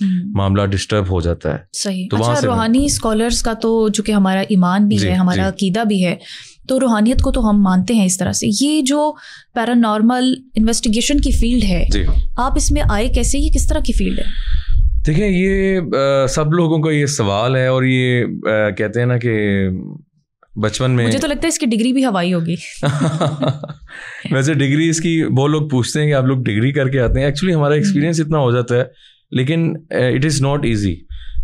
معاملہ ڈسٹرب ہو جاتا ہے. صحیح. اچھا, روحانی اسکالرس کا تو جو کہ ہمارا ایمان بھی ہے, ہمارا عقیدہ بھی ہے, تو روحانیت کو تو ہم مانتے ہیں اس طرح سے. یہ جو پیرانارمل انویسٹیگیشن کی فیلڈ ہے, آپ اس میں آئے کیسے, یہ کس طرح کی فیلڈ ہے؟ دیکھیں, یہ سب لوگوں کا یہ سوال ہے, اور یہ کہتے ہیں نا کہ بچپن میں, مجھے تو لگتا ہے اس کی ڈگری بھی ہوائی ہوگی. ویسے ڈگری اس کی بہت لوگ پوچھتے ہیں کہ آپ لوگ ڈگری کر کے آتے ہیں. ایکچولی ہمارا ایکسپیرینس اتنا ہو جاتا ہے, لیکن اٹ از ناٹ ایزی.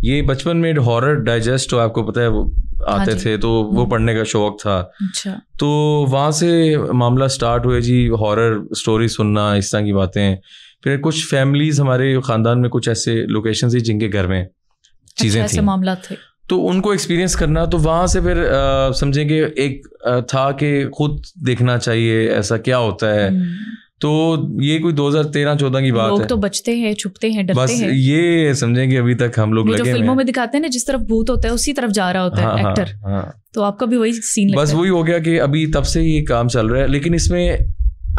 یہ بچپن میں ہارر ڈائجسٹ آپ کو پتہ ہے وہ آتے تھے, تو وہ پڑھنے کا شوق تھا. تو وہاں سے معاملہ سٹارٹ ہوئے جی, ہارر اسٹوری سننا, اس طرح کی باتیں. پھر کچھ فیملیز ہمارے خاندان میں کچھ ایسے لوکیشن تھی جن کے گھر میں چیزیں تھیں, معاملات تھے, تو ان کو ایکسپیرینس کرنا. تو وہاں سے پھر سمجھیں کہ ایک تھا کہ خود دیکھنا چاہیے ایسا کیا ہوتا ہے. تو یہ کوئی 2013-14 کی بات ہے. لوگ تو بچتے ہیں, چھپتے ہیں, ڈرتے ہیں. بس یہ سمجھیں کہ ابھی تک ہم لوگ لگے جو فلموں میں دکھاتے ہیں نا, جس طرف بھوت ہوتا ہے اسی طرف جا رہا ہوتا ہے ایکٹر. تو آپ کا بھی وہی سین لگتا ہے. بس وہی ہو گیا کہ ابھی تب سے یہ کام چل رہا ہے. لیکن اس میں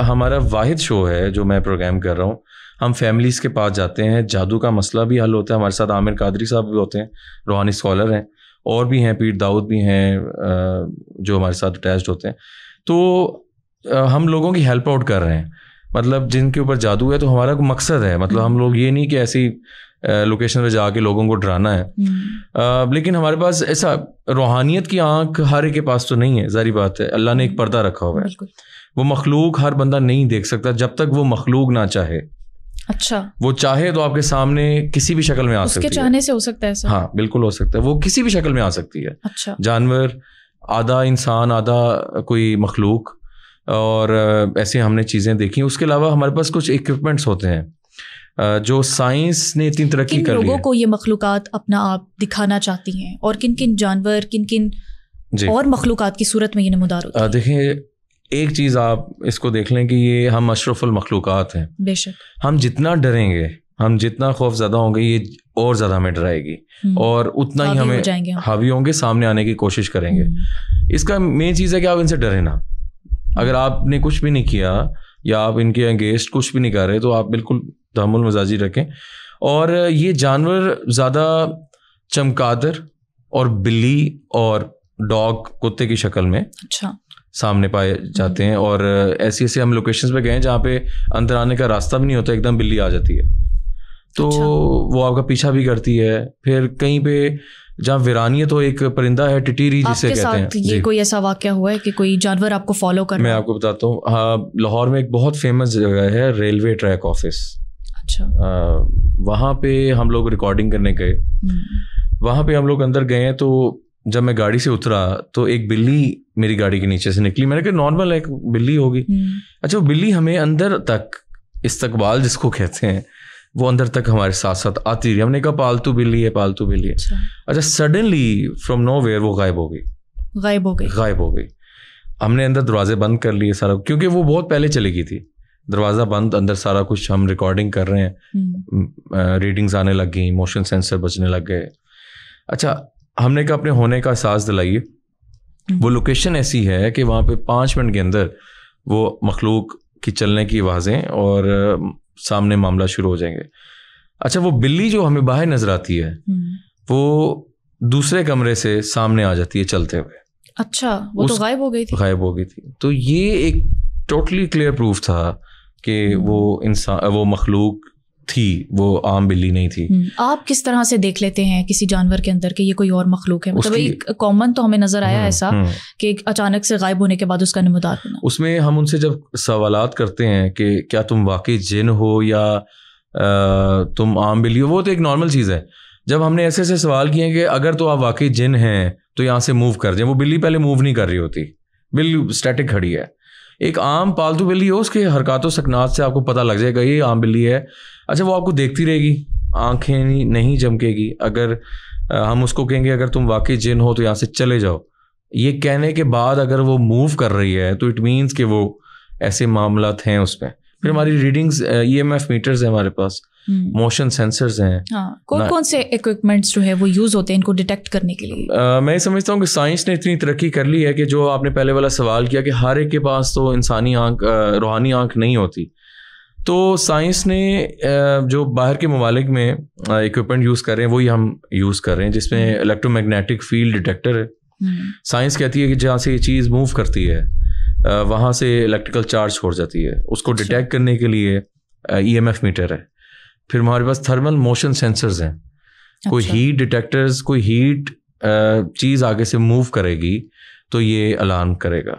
ہمارا واحد شو ہے جو میں پروگرام کر رہا ہوں, ہم فیملیز کے پاس جاتے ہیں, جادو کا مسئلہ بھی حل ہوتا ہے. ہمارے ساتھ عامر قادری صاحب بھی ہوتے ہیں, روحانی اسکالر ہیں, اور بھی ہیں, پیر داؤد بھی ہیں جو ہمارے ساتھ اٹیچڈ ہوتے ہیں. تو ہم لوگوں کی ہیلپ آؤٹ کر رہے ہیں, مطلب جن کے اوپر جادو ہے. تو ہمارا مقصد ہے, مطلب ہم لوگ یہ نہیں کہ ایسی لوکیشن پہ جا کے لوگوں کو ڈرانا ہے, لیکن ہمارے پاس ایسا روحانیت کی آنکھ ہر ایک کے پاس تو نہیں ہے. ظاہری بات ہے, اللہ نے ایک پردہ رکھا ہوا ہے. وہ مخلوق ہر بندہ نہیں دیکھ سکتا جب تک وہ مخلوق نہ چاہے. اچھا, وہ چاہے تو آپ کے سامنے کسی بھی شکل میں آ سکتی ہے. اس کے چاہنے سے ہو سکتا ہے ایسا؟ ہاں بالکل ہو سکتا ہے, وہ کسی بھی شکل میں آ سکتی ہے. اچھا, جانور, آدھا انسان, آدھا کوئی مخلوق, اور ایسے ہم نے چیزیں دیکھی. اس کے علاوہ ہمارے پاس کچھ اکوپمنٹس ہوتے ہیں جو سائنس نے اتنی ترقی کر لی ہے. لوگوں کو یہ مخلوقات اپنا آپ دکھانا چاہتی ہیں, اور کن کن جانور, کن کن اور مخلوقات کی صورت میں یہ نمودار ہوتی ہے؟ دیکھیں, ایک چیز آپ اس کو دیکھ لیں کہ یہ ہم اشرف المخلوقات ہیں. بے شک. ہم جتنا ڈریں گے, ہم جتنا خوف زدہ ہوں گے, یہ اور زیادہ ہمیں ڈرائے گی, اور اتنا ہی ہمیں حاوی ہوں گے, سامنے آنے کی کوشش کریں گے. اس کا مین چیز ہے کہ آپ ان سے ڈریں نا. اگر آپ نے کچھ بھی نہیں کیا, یا آپ ان کے اگینسٹ کچھ بھی نہیں کر رہے, تو آپ بالکل تحمل مزاجی رکھیں. اور یہ جانور زیادہ چمگادر اور بلی اور ڈاگ, کتے کی شکل میں اچھا سامنے پائے جاتے ہیں. اور ایسی ایسی ہم لوکیشنز پہ گئے ہیں جہاں پہ اندر آنے کا راستہ بھی نہیں ہوتا, ایک دم بلی آ جاتی ہے, تو وہ آپ کا پیچھا بھی کرتی ہے. پھر کہیں پہ جہاں ویرانیت ہو, ایک پرندہ ہے ٹٹیری جسے کہتے ہیں. یہ کوئی ایسا واقعہ ہوا ہے کہ کوئی جانور آپ کو فالو کر رہا ہے؟ میں آپ کو بتاتا ہوں. ہاں, لاہور میں ایک بہت فیمس جگہ ہے, ریلوے ٹریک آفس. اچھا, وہاں پہ ہم لوگ ریکارڈنگ کرنے گئے. وہاں پہ ہم لوگ اندر گئے ہیں, تو جب میں گاڑی سے اترا تو ایک بلی میری گاڑی کے نیچے سے نکلی. میں نے کہا نارمل ایک بلی ہوگی. اچھا, وہ بلی ہمیں اندر تک, استقبال جس کو کہتے ہیں, وہ اندر تک ہمارے ساتھ ساتھ آتی رہی. ہم نے کہا پالتو بلی ہے, پالتو بلی ہے. اچھا, سڈنلی فرام نو ویئر وہ غائب ہو گئی. ہم نے اندر دروازے بند کر لیے سارا, کیونکہ وہ بہت پہلے چلی گئی تھی. دروازہ بند, اندر سارا کچھ, ہم ریکارڈنگ کر رہے ہیں, ریڈنگز آنے لگ گئیں, موشن سینسر بجنے لگ گئے. اچھا, ہم نے کہا اپنے ہونے کا احساس دلائیے. وہ لوکیشن ایسی ہے کہ وہاں پہ 5 منٹ کے اندر وہ مخلوق کی چلنے کی آوازیں اور سامنے معاملہ شروع ہو جائیں گے. اچھا, وہ بلی جو ہمیں باہر نظر آتی ہے, وہ دوسرے کمرے سے سامنے آ جاتی ہے چلتے ہوئے. اچھا, وہ تو غائب ہو گئی تھی. تو یہ ایک ٹوٹلی کلیئر پروف تھا کہ وہ انسان, وہ مخلوق تھی, وہ عام بلی نہیں تھی. آپ کس طرح سے دیکھ لیتے ہیں کسی جانور کے اندر کہ یہ کوئی اور مخلوق ہے؟ مطلب ایک کامن تو ہمیں نظر آیا ایسا کہ اچانک سے غائب ہونے کے بعد اس کا نمودار ہونا. اس میں ہم ان سے جب سوالات کرتے ہیں کہ کیا تم واقعی جن ہو یا تم عام بلی ہو, وہ تو ایک نارمل چیز ہے. جب ہم نے ایسے ایسے سوال کیے کہ اگر تو آپ واقعی جن ہیں تو یہاں سے موو کر جائیں. وہ بلی پہلے موو نہیں کر رہی ہوتی, بلی اسٹیٹک کھڑی ہے. ایک عام پالتو بلی ہو, اس کے حرکات و سکنات سے آپ کو پتہ لگ جائے گا یہ عام بلی ہے. اچھا, وہ آپ کو دیکھتی رہے گی, آنکھیں نہیں چمکے گی. اگر ہم اس کو کہیں گے اگر تم واقعی جن ہو تو یہاں سے چلے جاؤ, یہ کہنے کے بعد اگر وہ موو کر رہی ہے تو اٹ مینس کہ وہ ایسے معاملات ہیں اس پہ. پھر ہماری ریڈنگز, EMF میٹرز ہیں ہمارے پاس, موشن سینسرز ہیں. کون سے ایکوپمنٹس جو ہے وہ یوز ہوتے ہیں ان کو ڈیٹیکٹ کرنے کے لیے؟ میں سمجھتا ہوں کہ سائنس نے اتنی ترقی کر لی ہے کہ جو آپ نے پہلے والا سوال کیا کہ ہر ایک کے پاس تو انسانی آنکھ, روحانی آنکھ نہیں ہوتی. تو سائنس نے جو باہر کے ممالک میں اکوپمنٹ یوز کر رہے ہیں وہی ہم یوز کر رہے ہیں، جس میں الیکٹرو میگنیٹک فیلڈ ڈیٹیکٹر ہے. سائنس کہتی ہے کہ جہاں سے یہ چیز موو کرتی ہے وہاں سے الیکٹریکل چارج چھوڑ جاتی ہے، اس کو ڈیٹیکٹ کرنے کے لیے EMF میٹر ہے. پھر ہمارے پاس تھرمل موشن سینسرز ہیں، کوئی ہیٹ ڈیٹیکٹرز، کوئی ہیٹ چیز آگے سے موو کرے گی تو یہ الارم کرے گا.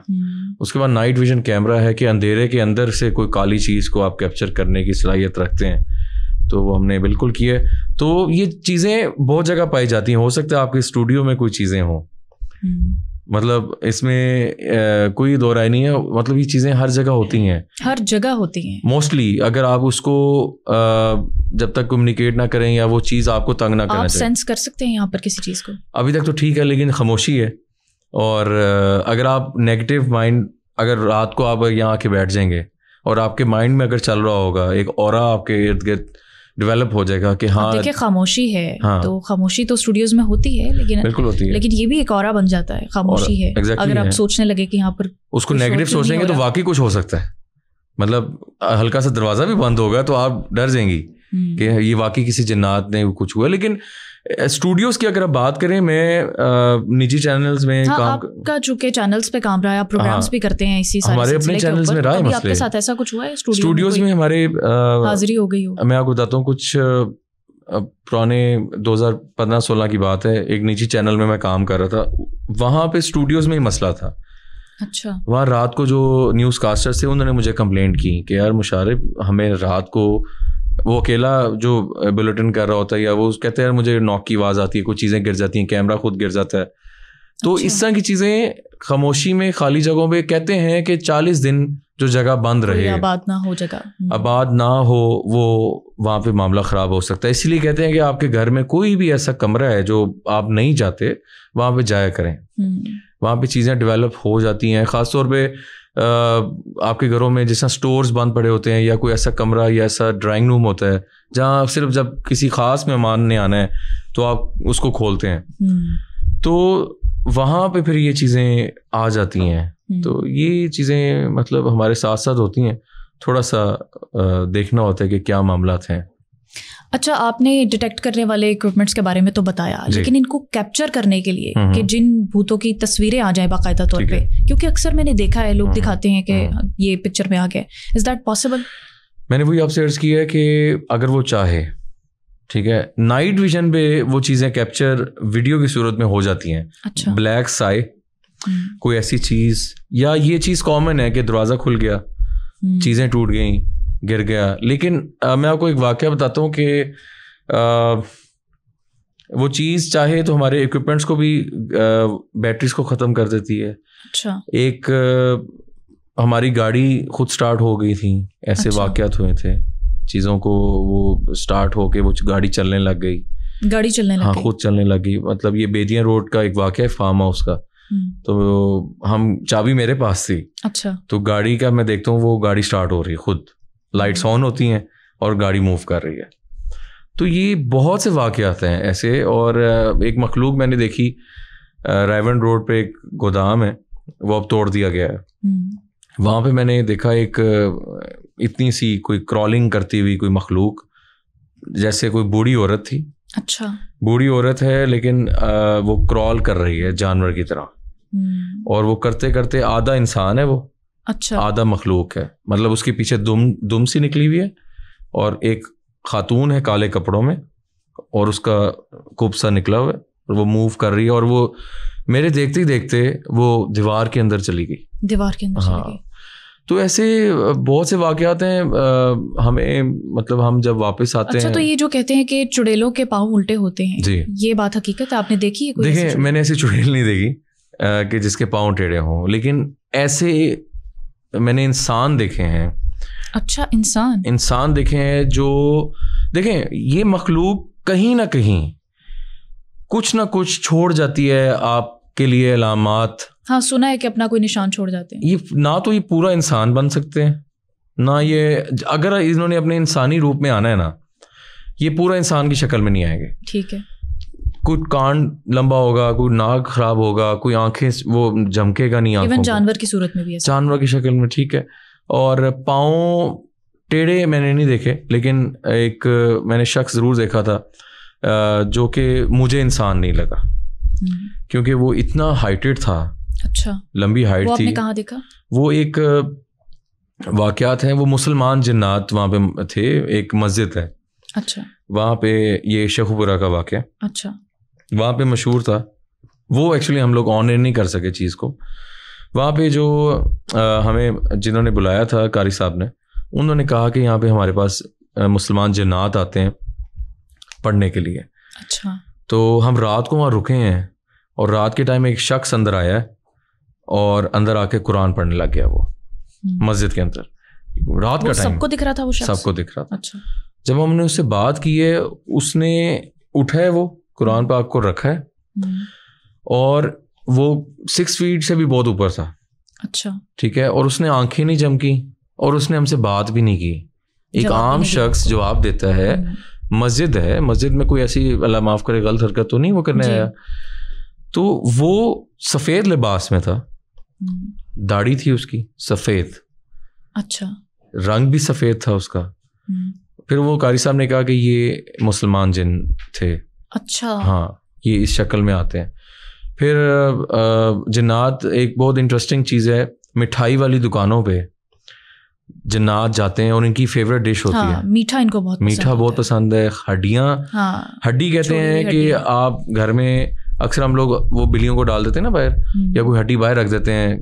اس کے بعد نائٹ ویژن کیمرہ ہے کہ اندھیرے کے اندر سے کوئی کالی چیز کو آپ کیپچر کرنے کی صلاحیت رکھتے ہیں، تو وہ ہم نے بالکل کی ہے. تو یہ چیزیں بہت جگہ پائی جاتی ہیں. ہو سکتا ہے آپ کے اسٹوڈیو میں کوئی چیزیں ہوں، مطلب اس میں کوئی دو رائے نہیں ہے، مطلب یہ چیزیں ہر جگہ ہوتی ہیں، ہر جگہ ہوتی ہیں موسٹلی. اگر آپ اس کو جب تک کمیونیکیٹ نہ کریں یا وہ چیز آپ کو تنگ نہ کرنا چاہیے، آپ سینس کر سکتے ہیں یہاں پر کسی چیز کو. ابھی تک تو ٹھیک ہے، لیکن خاموشی ہے. اور اگر آپ نیگیٹو مائنڈ، اگر رات کو آپ یہاں آ کے بیٹھ جائیں گے اور آپ کے مائنڈ میں اگر چل رہا ہوگا ایک اورا آپ کے ارد گرد ڈیولپ ہو جائے گا کہ ہاں دیکھیں خاموشی ہے، تو خاموشی تو اسٹوڈیوز میں ہوتی ہے، لیکن بالکل ہوتی ہے، لیکن یہ بھی ایک اورا بن جاتا ہے. خاموشی ہے، اگر آپ سوچنے لگے کہ یہاں پر اس کو نیگیٹو سوچیں گے تو واقعی کچھ ہو سکتا ہے. مطلب ہلکا سا دروازہ بھی بند ہوگا تو آپ ڈر جائیں گی کہ یہ واقعی کسی جنات نے کچھ ہوا. لیکن اسٹوڈیوز کی اگر آپ بات کریں، میں نجی چینلز میں آپ کا چونکہ چینلز پہ کام رہا ہے، آپ پروگرامز بھی کرتے ہیں اسی ہمارے اپنے چینلز میں رہا ہے. آپ کے ساتھ ایسا کچھ ہوا ہے اسٹوڈیوز میں ہمارے حاضری ہو گئی ہو؟ میں آپ کو بتاتا ہوں، کچھ پرانے 2015-16 کی بات ہے، ایک نجی چینل میں میں کام کر رہا تھا. وہاں پہ اسٹوڈیوز میں ہی مسئلہ تھا. اچھا. وہاں رات کو جو نیوز کاسٹرز تھے انہوں نے مجھے کمپلینٹ کی کہ یار مشارف، ہمیں رات کو وہ اکیلا جو بلیٹن کر رہا ہوتا ہے یا وہ کہتے ہیں مجھے ناک کی آواز آتی ہے، کچھ چیزیں گر جاتی ہیں، کیمرہ خود گر جاتا ہے. تو اس طرح کی چیزیں خاموشی میں خالی جگہوں پہ کہتے ہیں کہ 40 دن جو جگہ بند رہے، آباد نہ ہو، جگہ آباد نہ ہو، وہ وہاں پہ معاملہ خراب ہو سکتا ہے. اسی لیے کہتے ہیں کہ آپ کے گھر میں کوئی بھی ایسا کمرہ ہے جو آپ نہیں جاتے وہاں پہ جایا کریں. وہاں پہ چیزیں ڈیولپ ہو جاتی ہیں. خاص طور پہ آپ کے گھروں میں جس طرح اسٹورز بند پڑے ہوتے ہیں، یا کوئی ایسا کمرہ یا ایسا ڈرائنگ روم ہوتا ہے جہاں صرف جب کسی خاص مہمان نے آنا ہے تو آپ اس کو کھولتے ہیں، تو وہاں پہ پھر یہ چیزیں آ جاتی ہیں. تو یہ چیزیں مطلب ہمارے ساتھ ساتھ ہوتی ہیں، تھوڑا سا دیکھنا ہوتا ہے کہ کیا معاملات ہیں. اچھا، آپ نے ڈیٹیکٹ کرنے والے اکوپمنٹس کے بارے میں تو بتایا، لیکن ان کو کیپچر کرنے کے لیے کہ جن بھوتوں کی تصویریں آ جائیں باقاعدہ طور پہ، کیونکہ اکثر میں نے دیکھا ہے لوگ دکھاتے ہیں کہ یہ پکچر میں آ گئے، از دیٹ پاسبل؟ میں نے وہی آپ سے عرض کیا ہے کہ اگر وہ چاہے، ٹھیک ہے، نائٹ ویژن پہ وہ چیزیں کیپچر ویڈیو کی صورت میں ہو جاتی ہیں. اچھا. بلیک سائے، کوئی ایسی چیز، یا یہ چیز کامن ہے کہ دروازہ کھل گیا، چیزیں ٹوٹ گئیں، گر گیا. لیکن میں آپ کو ایک واقعہ بتاتا ہوں کہ وہ چیز چاہے تو ہمارے اکوپمنٹس کو بھی بیٹریز کو ختم کر دیتی ہے. اچھا. ایک ہماری گاڑی خود سٹارٹ ہو گئی تھی، ایسے واقعات ہوئے تھے، چیزوں کو وہ سٹارٹ ہو کے وہ گاڑی چلنے لگ گئی، گاڑی چلنے لگ گئی، ہاں خود چلنے لگی. مطلب یہ بیدیاں روڈ کا ایک واقعہ ہے، فارم ہاؤس کا. تو ہم چابی میرے پاس تھی. اچھا. تو گاڑی کا میں دیکھتا ہوں وہ گاڑی سٹارٹ ہو رہی ہے، خود لائٹس آن ہوتی ہیں اور گاڑی موو کر رہی ہے. تو یہ بہت سے واقعات ہیں ایسے. اور ایک مخلوق میں نے دیکھی، رائیون روڈ پہ ایک گودام ہے، وہ اب توڑ دیا گیا ہے. وہاں پہ میں نے دیکھا ایک اتنی سی کوئی کرالنگ کرتی ہوئی کوئی مخلوق، جیسے کوئی بوڑھی عورت تھی. اچھا. بوڑھی عورت ہے لیکن وہ کرال کر رہی ہے جانور کی طرح، اور وہ کرتے کرتے آدھا انسان ہے وہ، اچھا، آدھا مخلوق ہے. مطلب اس کے پیچھے دم سی نکلی ہوئی ہے، اور ایک خاتون ہے کالے کپڑوں میں، اور اس کا کب سا نکلا ہوا ہے، اور وہ موو کر رہی ہے. اور وہ میرے دیکھتے ہی دیکھتے وہ دیوار کے اندر چلی گئی، دیوار کے اندر چلی گئی. تو ایسے بہت سے واقعات ہیں. ہمیں مطلب ہم جب واپس آتے ہیں. اچھا، تو یہ جو کہتے ہیں کہ چڑیلوں کے پاؤں الٹے ہوتے ہیں، جی، یہ بات حقیقت ہے؟ آپ نے دیکھی ہے کوئی؟ دیکھیں، میں نے ایسی چڑیل نہیں دیکھی کہ جس کے پاؤں ٹیڑھے ہوں، لیکن ایسے میں نے انسان دیکھے ہیں. اچھا، انسان دیکھے ہیں جو، دیکھیں یہ مخلوق کہیں نہ کہیں کچھ نہ کچھ چھوڑ جاتی ہے آپ کے لیے علامات. ہاں، سنا ہے کہ اپنا کوئی نشان چھوڑ جاتے ہیں. یہ نہ تو یہ پورا انسان بن سکتے ہیں، نہ یہ، اگر انہوں نے اپنے انسانی روپ میں آنا ہے نا، یہ پورا انسان کی شکل میں نہیں آئیں گے. ٹھیک ہے. کوئی کان لمبا ہوگا، کوئی ناک خراب ہوگا، کوئی آنکھیں وہ جھمکے گا نہیں، ایون جانور کی صورت میں بھی ہے، جانور کی شکل میں. ٹھیک ہے. اور پاؤں ٹیڑھے میں نے نہیں دیکھے, لیکن ایک میں نے شخص ضرور دیکھا تھا جو کہ مجھے انسان نہیں لگا, کیونکہ وہ اتنا ہائٹڈ تھا. اچھا, لمبی ہائٹ تھی. کہاں دیکھا وہ ایک واقعات ہیں, وہ مسلمان جنات وہاں پہ تھے, ایک مسجد ہے. اچھا, وہاں پہ یہ شیخوپورہ کا واقعہ. اچھا, وہاں پہ مشہور تھا وہ. ایکچولی ہم لوگ آن ایئر نہیں کر سکے چیز کو. وہاں پہ جو ہمیں جنہوں نے بلایا تھا قاری صاحب نے, انہوں نے کہا کہ یہاں پہ ہمارے پاس مسلمان جنات آتے ہیں پڑھنے کے لیے. اچھا, تو ہم رات کو وہاں رکے ہیں, اور رات کے ٹائم ایک شخص اندر آیا اور اندر آ کے قرآن پڑھنے لگ گیا. وہ مسجد کے اندر رات کا ٹائم, سب کو دکھ رہا تھا, وہ سب کو دکھ رہا تھا. اچھا, جب ہم نے اس سے بات کی ہے, اس نے اٹھا ہے, وہ قرآن پاک کو رکھا ہے, اور وہ 6 فیٹ سے بھی بہت اوپر تھا. اچھا, ٹھیک ہے, اور اس نے آنکھیں نہیں جھمکی, اور اس نے ہم سے بات بھی نہیں کی. ایک عام شخص جواب دیتا ہے, مسجد ہے, مسجد میں کوئی ایسی اللہ معاف کرے غلط حرکت تو نہیں وہ کرنے آیا. تو وہ سفید لباس میں تھا, داڑھی تھی اس کی سفید. اچھا, رنگ بھی سفید تھا اس کا. پھر وہ قاری صاحب نے کہا کہ یہ مسلمان جن تھے. اچھا, ہاں, یہ اس شکل میں آتے ہیں. پھر جنات ایک بہت انٹرسٹنگ چیز ہے, مٹھائی والی دکانوں پہ جنات جاتے ہیں, اور ان کی فیوریٹ ڈش ہوتی ہے میٹھا. ان کو بہت پسند ہے. ہڈیاں, ہڈی کہتے ہیں کہ آپ گھر میں اکثر ہم لوگ وہ بلیوں کو ڈال دیتے ہیں نا باہر, یا کوئی ہڈی باہر رکھ دیتے ہیں.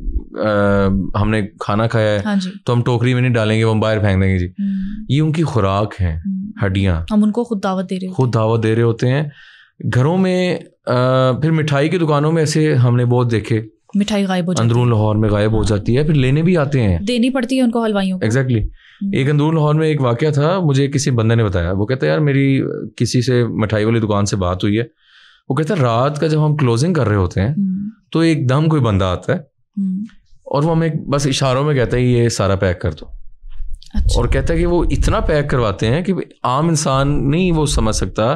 ہم نے کھانا کھایا ہے تو ہم ٹوکری میں نہیں ڈالیں گے, وہ ہم باہر پھینک دیں گے. جی, یہ ان کی خوراک ہیں ہڈیاں. ہم ان کو خود دعوت دے رہے ہوتے ہیں گھروں میں. پھر مٹھائی کی دکانوں میں ایسے ہم نے بہت دیکھے, مٹھائی غائب ہو جاتی ہے, اندرون لاہور میں غائب ہو جاتی ہے. پھر لینے بھی آتے ہیں, دینی پڑتی ہے ان کو حلوائیوں کو. ایگزیکٹلی. ایک اندرون لاہور میں ایک واقعہ تھا, مجھے کسی بندے نے بتایا. وہ کہتا ہے یار میری کسی سے مٹھائی والی دکان سے بات ہوئی ہے. وہ کہتا ہے رات کا جب ہم کلوزنگ کر رہے ہوتے ہیں تو ایک دم کوئی بندہ آتا ہے, اور وہ ہمیں بس اشاروں میں کہتا ہے یہ سارا پیک کر دو. اور کہتا ہے کہ وہ اتنا پیک کرواتے ہیں کہ عام انسان نہیں وہ سمجھ سکتا.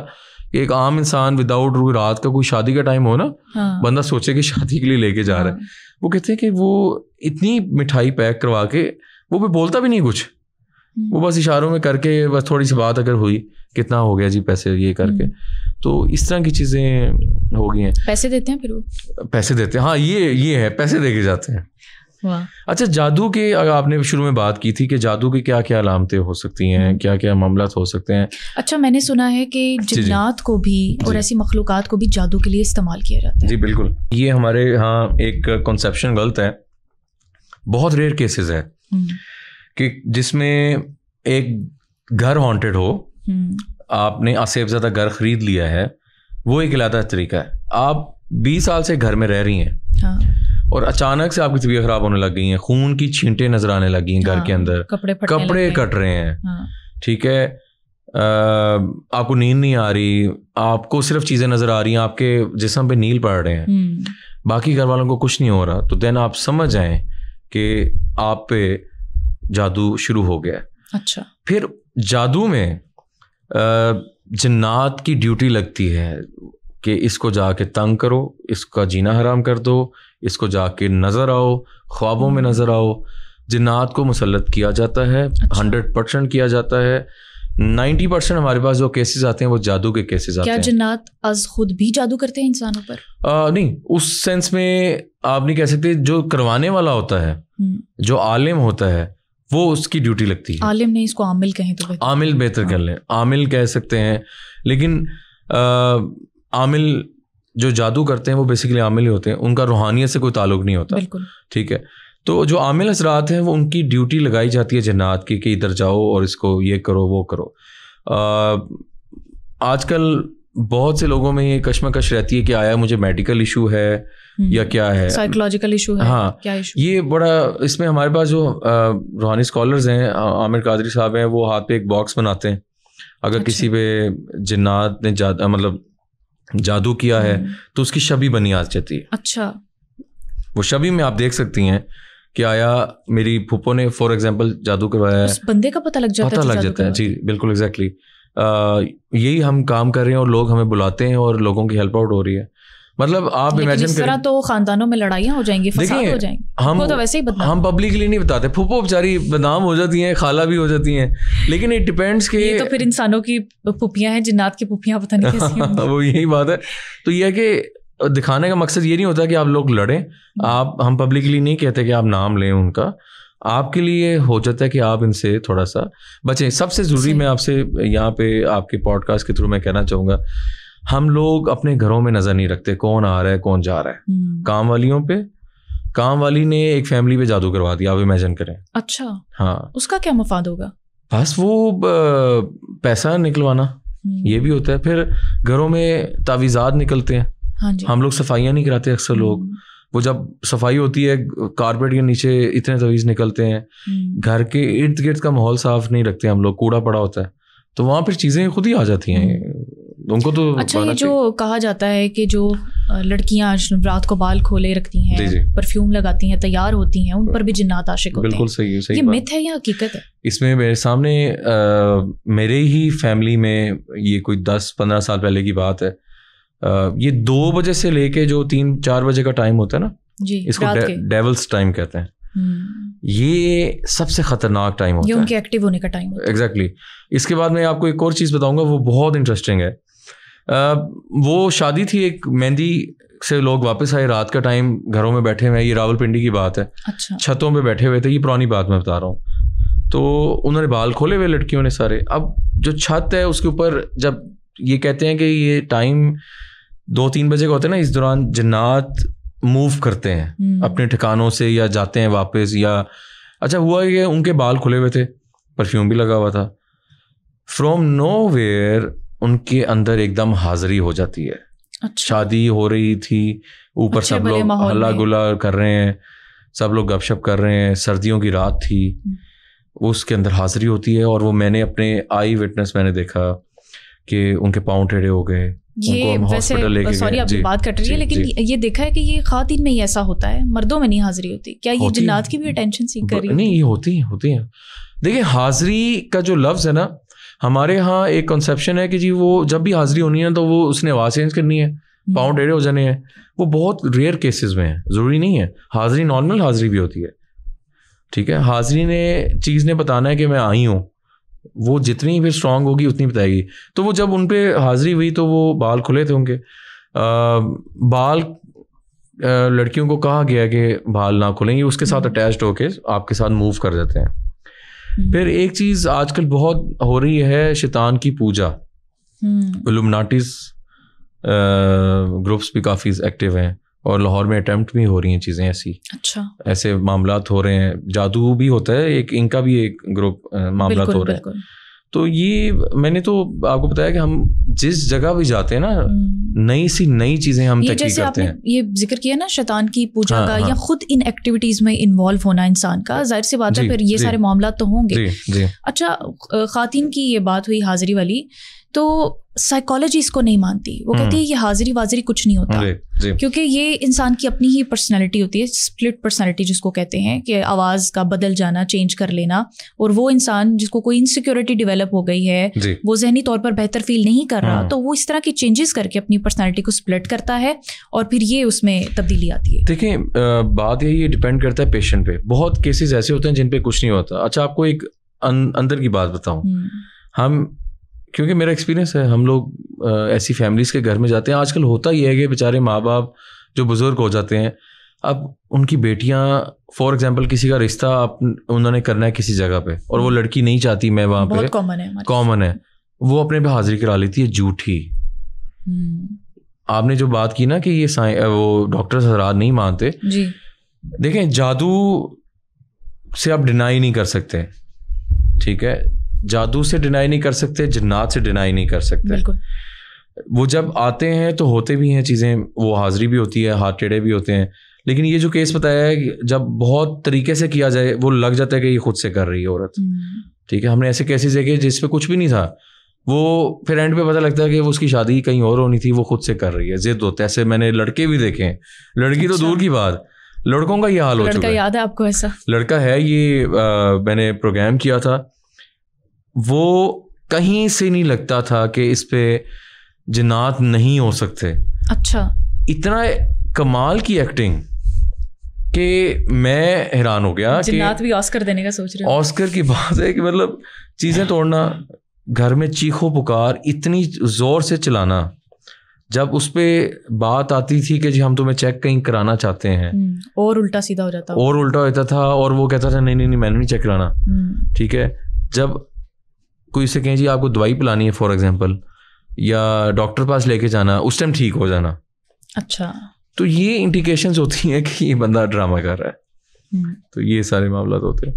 ایک عام انسان وداؤٹ رات کا کوئی شادی کا ٹائم ہو نا, بندہ سوچے کہ شادی کے لیے لے کے جا رہا ہے. وہ کہتے ہیں کہ وہ اتنی مٹھائی پیک کروا کے وہ بھی بولتا بھی نہیں کچھ, وہ بس اشاروں میں کر کے بس تھوڑی سی بات اگر ہوئی کتنا ہو گیا جی پیسے یہ کر کے. تو اس طرح کی چیزیں ہو گئی ہیں. پیسے دیتے ہیں, پھر وہ پیسے دیتے ہیں. ہاں, یہ ہے, پیسے دے کے جاتے ہیں. اچھا, جادو کے اگر آپ نے شروع میں بات کی تھی کہ جادو کی کیا کیا علامتیں ہو سکتی ہیں, کیا کیا معاملات ہو سکتے ہیں. اچھا, میں نے سنا ہے کہ جنات کو بھی اور ایسی مخلوقات کو بھی جادو کے لیے استعمال کیا جاتا ہے. جی بالکل, یہ ہمارے ہاں ایک کنسیپشن غلط ہے. بہت ریئر کیسز ہے کہ جس میں ایک گھر ہانٹیڈ ہو, آپ نے آصف زدہ گھر خرید لیا ہے, وہ ایک علیحدہ طریقہ ہے. آپ 20 سال سے گھر میں رہ رہی ہیں, اور اچانک سے آپ کی طبیعت خراب ہونے لگ گئی ہیں, خون کی چھینٹیں نظر آنے لگی ہیں گھر کے اندر, کپڑے کٹ رہے ہیں. ٹھیک ہے, آپ کو نیند نہیں آ رہی, آپ کو صرف چیزیں نظر آ رہی ہیں, آپ کے جسم پہ نیل پڑ رہے ہیں, باقی گھر والوں کو کچھ نہیں ہو رہا. تو دین آپ سمجھ جائیں کہ آپ پہ جادو شروع ہو گیا. اچھا, پھر جادو میں جنات کی ڈیوٹی لگتی ہے کہ اس کو جا کے تنگ کرو, اس کا جینا حرام کر دو, اس کو جا کے نظر آؤ, خوابوں میں نظر آؤ. جنات کو مسلط کیا جاتا ہے, 100% کیا جاتا ہے. 90% ہمارے پاس جو کیسز آتے ہیں وہ جادو کے کیسز آتے ہیں. کیا جنات از خود بھی جادو کرتے ہیں انسانوں پر؟ نہیں, اس سینس میں آپ نہیں کہہ سکتے. جو کروانے والا ہوتا ہے, جو عالم ہوتا ہے, وہ اس کی ڈیوٹی لگتی ہے. عالم نہیں, اس کو عامل کہیں تو عامل بہتر کر لیں, عامل کہہ سکتے ہیں. لیکن عامل جو جادو کرتے ہیں وہ بیسیکلی عامل ہی ہوتے ہیں, ان کا روحانیت سے کوئی تعلق نہیں ہوتا. بالکل ٹھیک ہے. تو جو عامل حضرات ہیں وہ ان کی ڈیوٹی لگائی جاتی ہے جنات کی کہ ادھر جاؤ اور اس کو یہ کرو وہ کرو. آج کل بہت سے لوگوں میں یہ کشمکش رہتی ہے کہ آیا مجھے میڈیکل ایشو ہے یا کیا ہے, سائیکولوجیکل ایشو ہے. ہاں, کیا ایشو؟ یہ بڑا اس میں ہمارے پاس جو روحانی اسکالرز ہیں, عامر قادری صاحب ہیں, وہ ہاتھ پہ ایک باکس بناتے ہیں. اگر کسی پہ جنات نے مطلب جادو کیا ہے تو اس کی شبی بنی آ جاتی ہے. اچھا, وہ شبی میں آپ دیکھ سکتی ہیں کہ آیا میری پھپھو نے فار ایگزامپل جادو کروایا ہے, اس بندے کا پتہ لگ جاتا ہے. جی بالکل, ایگزیکٹلی. یہی ہم کام کر رہے ہیں اور لوگ ہمیں بلاتے ہیں اور لوگوں کی ہیلپ آؤٹ ہو رہی ہے. مطلب آپ امیجن کریں, اس طرح تو خاندانوں میں لڑائیاں ہو جائیں گی, فساد ہو جائیں گے. وہ تو ویسے ہی بدنام, ہم پبلکلی نہیں بتاتے, پھوپھو بیچاری بدنام ہو جاتی ہیں, خالہ بھی ہو جاتی ہیں, لیکن اٹ ڈپینڈس کہ یہ تو پھر انسانوں کی پھوپھیاں ہیں, جنات کی پھوپھیاں پتہ نہیں کیسی ہیں. وہ یہی بات ہے. تو یہ ہے کہ دکھانے کا مقصد یہ نہیں ہوتا کہ آپ لوگ لڑیں. آپ, ہم پبلکلی نہیں کہتے کہ آپ نام لیں ان کا, آپ کے لیے ہو جاتا ہے کہ آپ ان سے تھوڑا سا بچیں. سب سے ضروری میں آپ سے یہاں پہ آپ کے پوڈ کاسٹ کے تھرو میں کہنا چاہوں گا, ہم لوگ اپنے گھروں میں نظر نہیں رکھتے کون آ رہا ہے کون جا رہا ہے. کام والیوں پہ, کام والی نے ایک فیملی پہ جادو کروا دیا, آپ امیجن کریں. اچھا, ہاں, اس کا کیا مفاد ہوگا؟ بس وہ پیسہ نکلوانا, یہ بھی ہوتا ہے. پھر گھروں میں تعویذات نکلتے ہیں. ہم لوگ صفائیاں نہیں کراتے اکثر لوگ, وہ جب صفائی ہوتی ہے کارپیٹ کے نیچے اتنے تعویذ نکلتے ہیں. گھر کے ارد گرد کا ماحول صاف نہیں رکھتے ہم لوگ, کوڑا پڑا ہوتا ہے, تو وہاں پھر چیزیں خود ہی آ جاتی ہیں ان کو. تو اچھا, یہ جو کہا جاتا ہے کہ جو لڑکیاں رات کو بال کھولے رکھتی ہیں, پرفیوم لگاتی ہیں, تیار ہوتی ہیں, ان پر بھی جنات عاشق ہوتے ہیں. بالکل صحیح, یہ مت ہے یا حقیقت ہے؟ اس میں میرے سامنے میرے ہی فیملی میں یہ کوئی 10-15 سال پہلے کی بات ہے. یہ 2 بجے سے لے کے جو 3-4 بجے کا ٹائم ہوتا ہے نا, اس کو ڈیولز ٹائم کہتے ہیں. یہ سب سے خطرناک ٹائم ہوتا ہے, یہ ان کے ایکٹیو ہونے کا ٹائم ہوتا ہے. ایگزیکٹلی. اس کے بعد میں آپ کو ایک اور چیز بتاؤں گا, وہ بہت انٹرسٹنگ ہے. وہ شادی تھی ایک, مہندی سے لوگ واپس آئے رات کا ٹائم, گھروں میں بیٹھے ہوئے ہیں. یہ راول پنڈی کی بات ہے. اچھا, چھتوں پہ بیٹھے ہوئے تھے, یہ پرانی بات میں بتا رہا ہوں. تو انہوں نے بال کھولے ہوئے لڑکیوں نے سارے. اب جو چھت ہے اس کے اوپر جب یہ کہتے ہیں کہ یہ ٹائم 2-3 بجے کا ہوتا ہے نا, اس دوران جنات موو کرتے ہیں اپنے ٹھکانوں سے یا جاتے ہیں واپس. یا اچھا ہوا کہ ان کے بال کھلے ہوئے تھے, پرفیوم بھی لگا ہوا تھا. فرام نو ویئر ان کے اندر ایک دم حاضری ہو جاتی ہے. شادی ہو رہی تھی, اوپر سب لوگ ہلا گلا کر رہے ہیں, سب لوگ گپ شپ کر رہے ہیں, سردیوں کی رات تھی, اس کے اندر حاضری ہوتی ہے. اور وہ میں نے اپنے آئی وٹنس میں نے دیکھا کہ ان کے پاؤں ٹیڑھے ہو گئے. یہ ویسے سوری آپ بات کٹ رہی ہے, لیکن یہ دیکھا ہے کہ یہ خواتین میں ہی ایسا ہوتا ہے, مردوں میں نہیں حاضری ہوتی. کیا یہ جنات کی بھی اٹینشن سیک کر رہی ہے؟ نہیں, یہ ہوتی ہیں. دیکھیں, حاضری کا جو لفظ ہے نا, ہمارے ہاں ایک کنسیپشن ہے کہ جی وہ جب بھی حاضری ہونی ہے تو وہ اس نے آواز چینج کرنی ہے, پاؤں ٹیڑھے ہو جانے ہیں. وہ بہت ریئر کیسز میں ہے, ضروری نہیں ہے. حاضری نارمل حاضری بھی ہوتی ہے, ٹھیک ہے. حاضری نے چیز نے بتانا ہے کہ میں آئی ہوں, وہ جتنی بھی اسٹرانگ ہوگی اتنی بتائے گی. تو وہ جب ان پہ حاضری ہوئی تو وہ بال کھلے تھے ان کے. بال لڑکیوں کو کہا گیا کہ بال نہ کھلیں, گے اس کے ساتھ اٹیچڈ ہو کے آپ کے ساتھ موو کر جاتے ہیں. پھر ایک چیز آج کل بہت ہو رہی ہے, شیطان کی پوجا. الومناٹیز گروپس بھی کافی ایکٹیو ہیں, اور لاہور میں اٹیمپٹ بھی ہو رہی ہیں چیزیں ایسی. اچھا, ایسے معاملات ہو رہے ہیں. جادو بھی ہوتا ہے ایک, ان کا بھی ایک گروپ معاملات ہو رہے ہیں. تو یہ میں نے تو آپ کو بتایا کہ ہم جس جگہ بھی جاتے ہیں نا, نئی چیزیں ہم تحقیق کرتے ہیں. یہ ذکر کیا نا شیطان کی پوجا کا, یا خود ان ایکٹیویٹیز میں انوالو ہونا انسان کا, ظاہر سی بات ہے پھر یہ سارے معاملات تو ہوں گے. اچھا, خواتین کی یہ بات ہوئی حاضری والی, تو سائیکالوجی اس کو نہیں مانتی. وہ کہتی ہے یہ حاضری واضری کچھ نہیں ہوتا, کیونکہ یہ انسان کی اپنی ہی پرسنالٹی ہوتی ہے, اسپلٹ پرسنالٹی جس کو کہتے ہیں, کہ آواز کا بدل جانا, چینج کر لینا. اور وہ انسان جس کو کوئی انسیکیورٹی ڈیولپ ہو گئی ہے, وہ ذہنی طور پر بہتر فیل نہیں کر رہا, تو وہ اس طرح کی چینجز کر کے اپنی پرسنالٹی کو اسپلٹ کرتا ہے, اور پھر یہ اس میں تبدیلی آتی ہے. دیکھیں, بات یہی ڈپینڈ کرتا ہے پیشنٹ پہ. بہت کیسز ایسے ہوتے ہیں جن پہ کچھ نہیں ہوتا. اچھا, آپ کو ایک اندر کی بات بتاؤں. ہم, کیونکہ میرا ایکسپیرینس ہے, ہم لوگ ایسی فیملیز کے گھر میں جاتے ہیں. آج کل ہوتا یہ ہے کہ بیچارے ماں باپ جو بزرگ ہو جاتے ہیں, اب ان کی بیٹیاں فار ایگزامپل کسی کا رشتہ انہوں نے کرنا ہے کسی جگہ پہ, اور وہ لڑکی نہیں چاہتی میں وہاں پہ, کامن ہے, وہ اپنے پہ حاضری کرا لیتی ہے جھوٹی. آپ نے جو بات کی نا کہ یہ وہ ڈاکٹر حضرات نہیں مانتے, دیکھیں جادو سے آپ ڈینائی نہیں کر سکتے, ٹھیک ہے. جادو سے ڈینائی نہیں کر سکتے, جنات سے ڈینائی نہیں کر سکتے. وہ جب آتے ہیں تو ہوتے بھی ہیں چیزیں, وہ حاضری بھی ہوتی ہے, ہاتھ ٹیڑھے بھی ہوتے ہیں. لیکن یہ جو کیس بتایا ہے, جب بہت طریقے سے کیا جائے وہ لگ جاتا ہے کہ یہ خود سے کر رہی ہے عورت, ٹھیک ہے. ہم نے ایسے کیسز دیکھے جس پہ کچھ بھی نہیں تھا, وہ پھر اینڈ پہ پتہ لگتا ہے کہ وہ اس کی شادی کہیں اور ہونی تھی, وہ خود سے کر رہی ہے. ضد ہوتا ہے. ایسے میں نے لڑکے بھی دیکھے ہیں, لڑکی تو دور کی بات, لڑکوں کا یہ حال ہو چکا ہے. یاد ہے آپ کو ایسا لڑکا ہے, یہ میں نے پروگرام کیا تھا, وہ کہیں سے نہیں لگتا تھا کہ اس پہ جنات نہیں ہو سکتے. اچھا, اتنا کمال کی ایکٹنگ کہ میں حیران ہو گیا. جنات بھی آسکر دینے کا سوچ رہے ہیں. آسکر کی بات ہے کہ مطلب چیزیں توڑنا, گھر میں چیخو پکار, اتنی زور سے چلانا. جب اس پہ بات آتی تھی کہ جی ہم تمہیں چیک کہیں کرانا چاہتے ہیں, اور الٹا سیدھا ہو جاتا, اور الٹا ہوتا تھا, اور وہ کہتا تھا نہیں نہیں میں نے نہیں چیک کرانا. ٹھیک ہے, جب کوئی سے کہیں جی آپ کو دوائی پلانی ہے فار ایگزامپل, یا ڈاکٹر پاس لے کے جانا, اس ٹائم ٹھیک ہو جانا. اچھا, تو یہ انڈیکیشنز ہوتی ہیں کہ یہ بندہ ڈرامہ کر رہا ہے. تو یہ سارے معاملات ہوتے ہیں.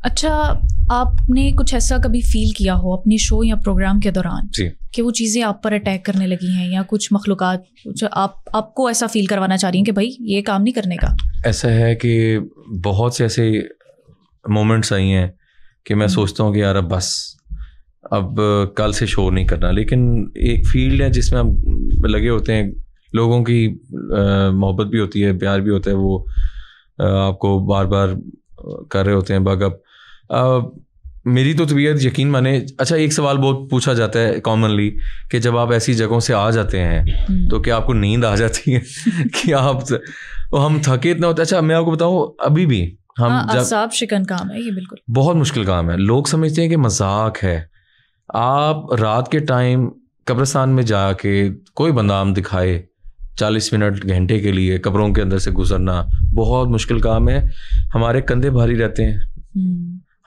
اچھا, آپ نے کچھ ایسا کبھی فیل کیا ہو اپنے شو یا پروگرام کے دوران جی کہ وہ چیزیں آپ پر اٹیک کرنے لگی ہیں, یا کچھ مخلوقات جو آپ کو ایسا فیل کروانا چاہ رہی ہیں کہ بھائی یہ کام نہیں کرنے کا؟ ایسا ہے کہ بہت سے ایسے مومنٹس آئی ہیں کہ میں سوچتا ہوں کہ یار اب بس اب کل سے شو نہیں کرنا. لیکن ایک فیلڈ ہے جس میں ہم لگے ہوتے ہیں, لوگوں کی محبت بھی ہوتی ہے, پیار بھی ہوتا ہے, وہ آپ کو بار بار کر رہے ہوتے ہیں بگ اپ. میری تو طبیعت یقین مانے. اچھا, ایک سوال بہت پوچھا جاتا ہے کامنلی کہ جب آپ ایسی جگہوں سے آ جاتے ہیں تو کیا آپ کو نیند آ جاتی ہے کہ آپ ہم تھکے اتنا ہوتا ہے. اچھا میں آپ کو بتاؤں, ابھی بھی ہم اعصاب شکن کام ہے یہ, بالکل بہت مشکل کام ہے. لوگ سمجھتے ہیں کہ مذاق ہے. آپ رات کے ٹائم قبرستان میں جا کے کوئی بندہ ہم دکھائے 40 منٹ گھنٹے کے لیے قبروں کے اندر سے گزرنا بہت مشکل کام ہے. ہمارے کندھے بھاری رہتے ہیں,